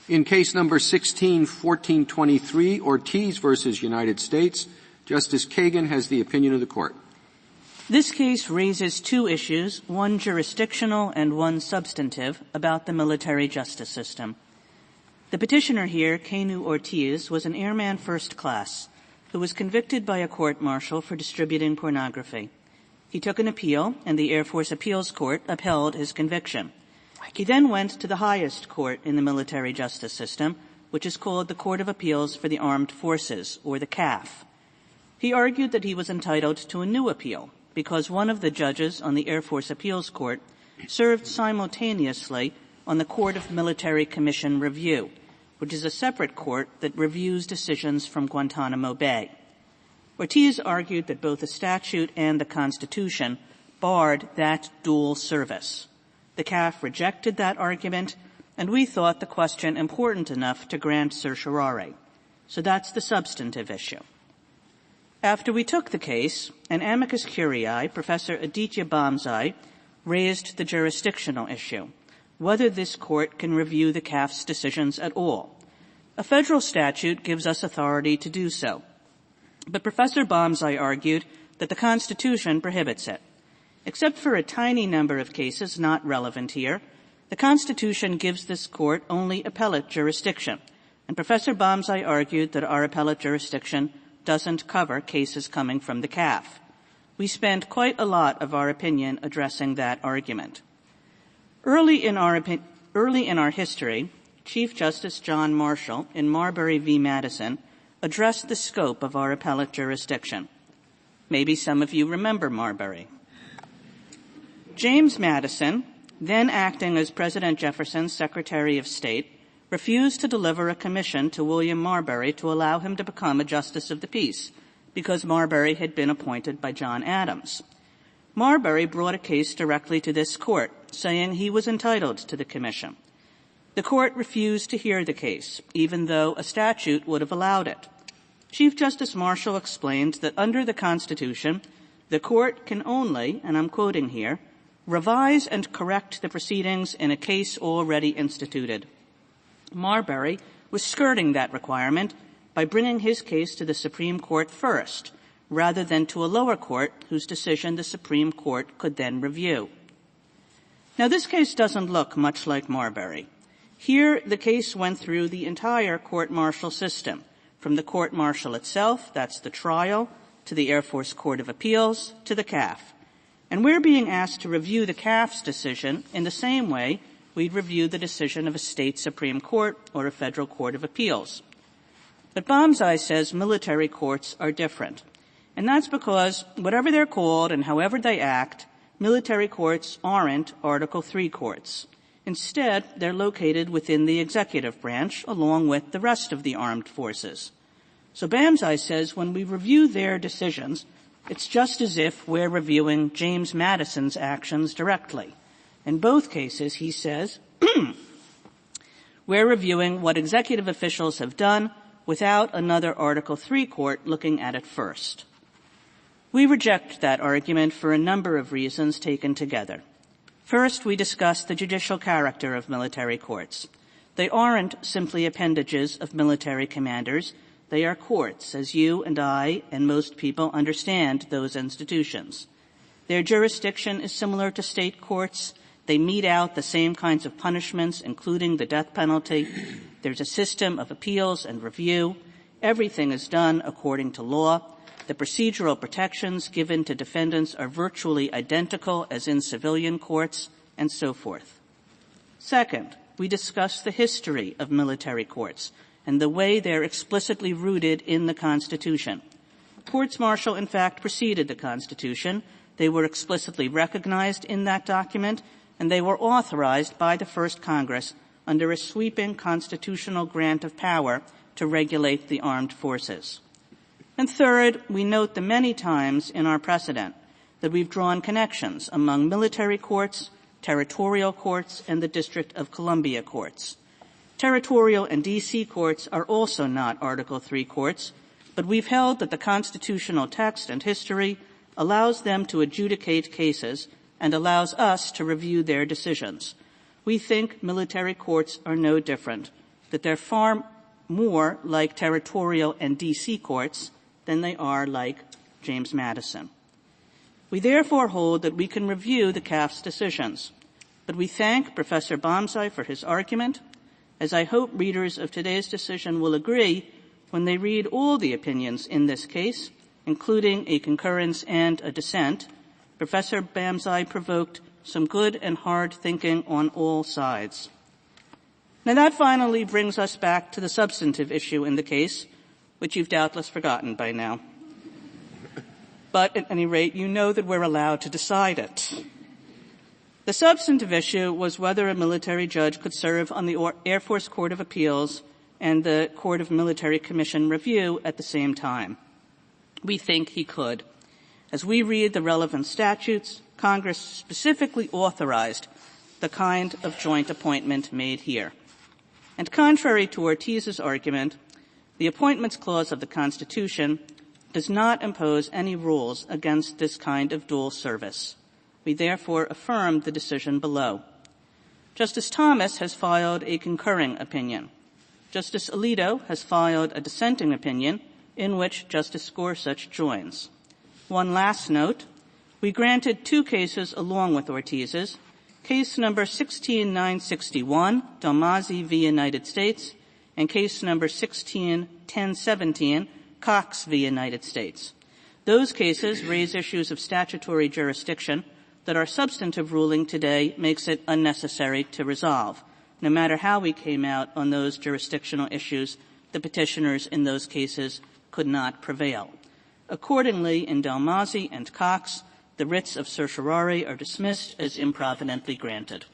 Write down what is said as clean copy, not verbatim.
In case number 16-1423, Ortiz versus United States, Justice Kagan has the opinion of the Court. This case raises two issues, one jurisdictional and one substantive, about the military justice system. The petitioner here, Keanu Ortiz, was an airman first class who was convicted by a court-martial for distributing pornography. He took an appeal, and the Air Force Appeals Court upheld his conviction. He then went to the highest court in the military justice system, which is called the Court of Appeals for the Armed Forces, or the CAF. He argued that he was entitled to a new appeal because one of the judges on the Air Force Appeals Court served simultaneously on the Court of Military Commission Review, which is a separate court that reviews decisions from Guantanamo Bay. Ortiz argued that both the statute and the Constitution barred that dual service. The CAF rejected that argument, and we thought the question important enough to grant certiorari. So that's the substantive issue. After we took the case, an amicus curiae, Professor Aditya Dalmazzi, raised the jurisdictional issue, whether this court can review the CAF's decisions at all. A federal statute gives us authority to do so, but Professor Dalmazzi argued that the Constitution prohibits it. Except for a tiny number of cases not relevant here, the Constitution gives this court only appellate jurisdiction, and Professor Dalmazzi argued that our appellate jurisdiction doesn't cover cases coming from the CAF. We spent quite a lot of our opinion addressing that argument. Early in our history, Chief Justice John Marshall in Marbury v. Madison addressed the scope of our appellate jurisdiction. Maybe some of you remember Marbury. James Madison, then acting as President Jefferson's Secretary of State, refused to deliver a commission to William Marbury to allow him to become a Justice of the Peace because Marbury had been appointed by John Adams. Marbury brought a case directly to this court, saying he was entitled to the commission. The court refused to hear the case, even though a statute would have allowed it. Chief Justice Marshall explained that under the Constitution, the court can only, and I'm quoting here, revise and correct the proceedings in a case already instituted. Marbury was skirting that requirement by bringing his case to the Supreme Court first, rather than to a lower court whose decision the Supreme Court could then review. Now, this case doesn't look much like Marbury. Here, the case went through the entire court-martial system, from the court-martial itself, that's the trial, to the Air Force Court of Appeals, to the CAF. And we're being asked to review the CAF's decision in the same way we'd review the decision of a state Supreme Court or a federal court of appeals. But Dalmazzi says military courts are different. And that's because whatever they're called and however they act, military courts aren't Article III courts. Instead, they're located within the executive branch along with the rest of the armed forces. So Dalmazzi says when we review their decisions, it's just as if we're reviewing James Madison's actions directly. In both cases, he says, we're reviewing what executive officials have done without another Article III court looking at it first. We reject that argument for a number of reasons taken together. First, we discuss the judicial character of military courts. They aren't simply appendages of military commanders. They are courts, as you and I and most people understand those institutions. Their jurisdiction is similar to state courts. They mete out the same kinds of punishments, including the death penalty. There's a system of appeals and review. Everything is done according to law. The procedural protections given to defendants are virtually identical as in civilian courts, and so forth. Second, we discuss the history of military courts and the way they're explicitly rooted in the Constitution. Courts-martial, in fact, preceded the Constitution. They were explicitly recognized in that document, and they were authorized by the first Congress under a sweeping constitutional grant of power to regulate the armed forces. And third, we note the many times in our precedent that we've drawn connections among military courts, territorial courts, and the District of Columbia courts. Territorial and D.C. courts are also not Article III courts, but we've held that the constitutional text and history allows them to adjudicate cases and allows us to review their decisions. We think military courts are no different. that they're far more like territorial and D.C. courts than they are like James Madison. We therefore hold that we can review the CAF's decisions, but we thank Professor Dalmazzi for his argument, as I hope readers of today's decision will agree when they read all the opinions in this case, including a concurrence and a dissent. Professor Dalmazzi provoked some good and hard thinking on all sides. Now that finally brings us back to the substantive issue in the case, which you've doubtless forgotten by now. But at any rate, you know that we're allowed to decide it. The substantive issue was whether a military judge could serve on the Air Force Court of Appeals and the Court of Military Commission Review at the same time. We think he could. As we read the relevant statutes, Congress specifically authorized the kind of joint appointment made here. And contrary to Ortiz's argument, the Appointments Clause of the Constitution does not impose any rules against this kind of dual service. We therefore affirm the decision below. Justice Thomas has filed a concurring opinion. Justice Alito has filed a dissenting opinion in which Justice Gorsuch joins. One last note. We granted two cases along with Ortiz's. Case number 16961, Dalmazzi v. United States, and case number 161017, Cox v. United States. Those cases raise issues of statutory jurisdiction that our substantive ruling today makes it unnecessary to resolve. No matter how we came out on those jurisdictional issues, the petitioners in those cases could not prevail. Accordingly, in Dalmazzi and Cox, the writs of certiorari are dismissed as improvidently granted.